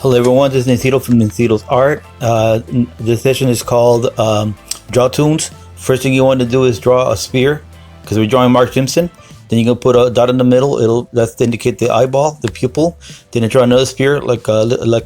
Hello everyone, this is Nintito from Nintito's Art. This session is called Draw Tunes. First thing you want to do is draw a spear, because we're drawing Marge Simpson. Then you're going to put a dot in the middle, that's to indicate the eyeball, the pupil. Then you draw another spear, like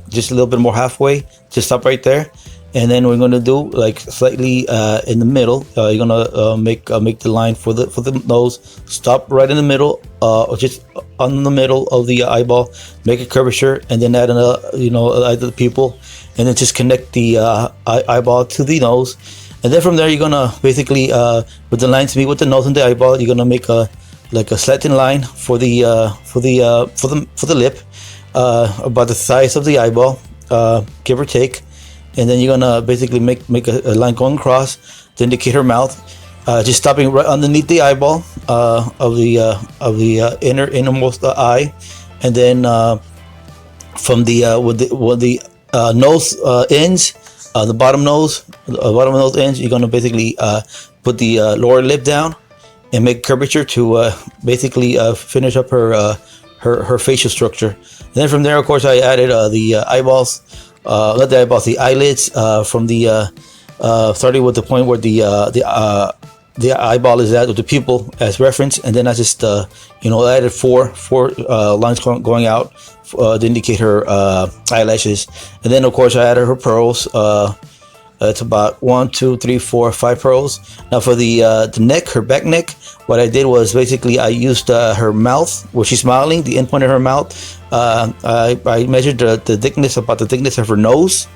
just a little bit more halfway, just stop right there. And then we're going to do like slightly in the middle. You're going to make the line for the nose. Stop right in the middle, or just on the middle of the eyeball. Make a curvature, and then add either the pupil, and then just connect the eyeball to the nose. And then from there, you're gonna basically with the lines meet with the nose and the eyeball. You're gonna make a slanting line for the lip, about the size of the eyeball, give or take. And then you're gonna basically make a line going across to indicate her mouth, just stopping right underneath the eyeball of the innermost eye, and then from the nose ends, the bottom nose ends, you're gonna basically put the lower lip down and make curvature to basically finish up her facial structure. And then from there, of course, I added the eyeballs. Not the eyeballs, the eyelids, from the starting with the point where the eyeball is at, with the pupil as reference, and then I just added four lines going out to indicate her eyelashes. And then of course I added her pearls. It's about 1, 2, 3, 4, 5 pearls. Now for the neck, her back neck, what I did was basically I used her mouth where she's smiling, the end point of her mouth. I measured the thickness, about the thickness of her nose,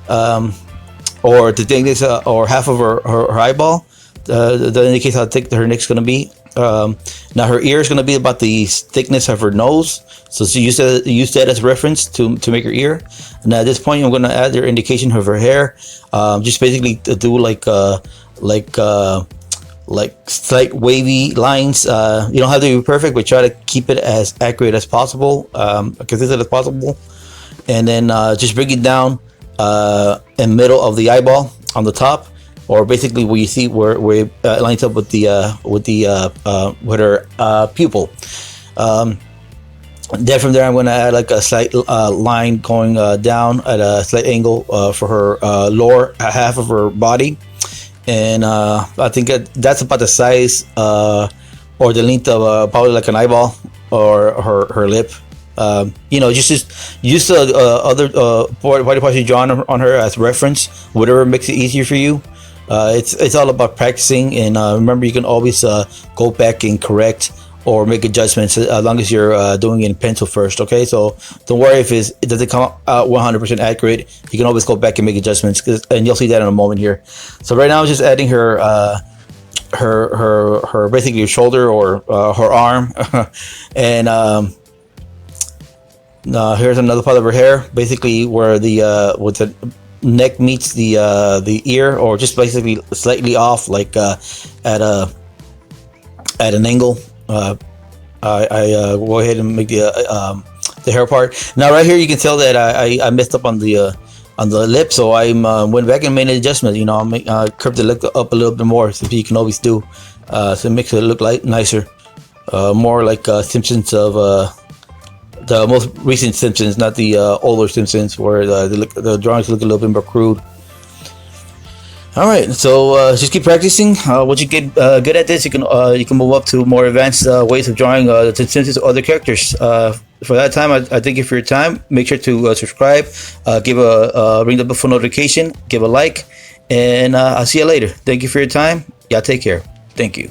or the thickness or half of her eyeball. That indicates how thick her neck's going to be. Now her ear is going to be about the thickness of her nose, so she use that as reference to make her ear. And at this point, I'm going to add their indication of her hair, just basically to do like slight wavy lines. You don't have to be perfect, but try to keep it as accurate as possible, consistent as possible. And then just bring it down in the middle of the eyeball on the top, or basically where you see where it lines up with her pupil. Then from there, I'm going to add like a slight line going down at a slight angle for her lower half of her body. And I think that's about the size or the length of probably like an eyeball or her lip. Just use the other body parts you draw on her as reference, whatever makes it easier for you. It's all about practicing, and remember, you can always go back and correct or make adjustments as long as you're doing it in pencil first. Okay, so don't worry if it doesn't come out 100% accurate. You can always go back and make adjustments, and you'll see that in a moment here. So right now I'm just adding her basically her shoulder or her arm, and here's another part of her hair, basically where with the neck meets the ear, or just basically slightly off, like at an angle. I go ahead and make the hair part. Now right here you can tell that I messed up on the lip, so I went back and made an adjustment. I curved the lip up a little bit more, so you can always do, so it makes it look like nicer, more like Simpsons of the most recent Simpsons, not the older Simpsons, where the drawings look a little bit more crude. Alright, so just keep practicing. Once you get good at this, you can move up to more advanced ways of drawing the Simpsons or other characters. For that time, I thank you for your time. Make sure to subscribe, give ring the bell for notification, give a like, and I'll see you later. Thank you for your time. Y'all take care. Thank you.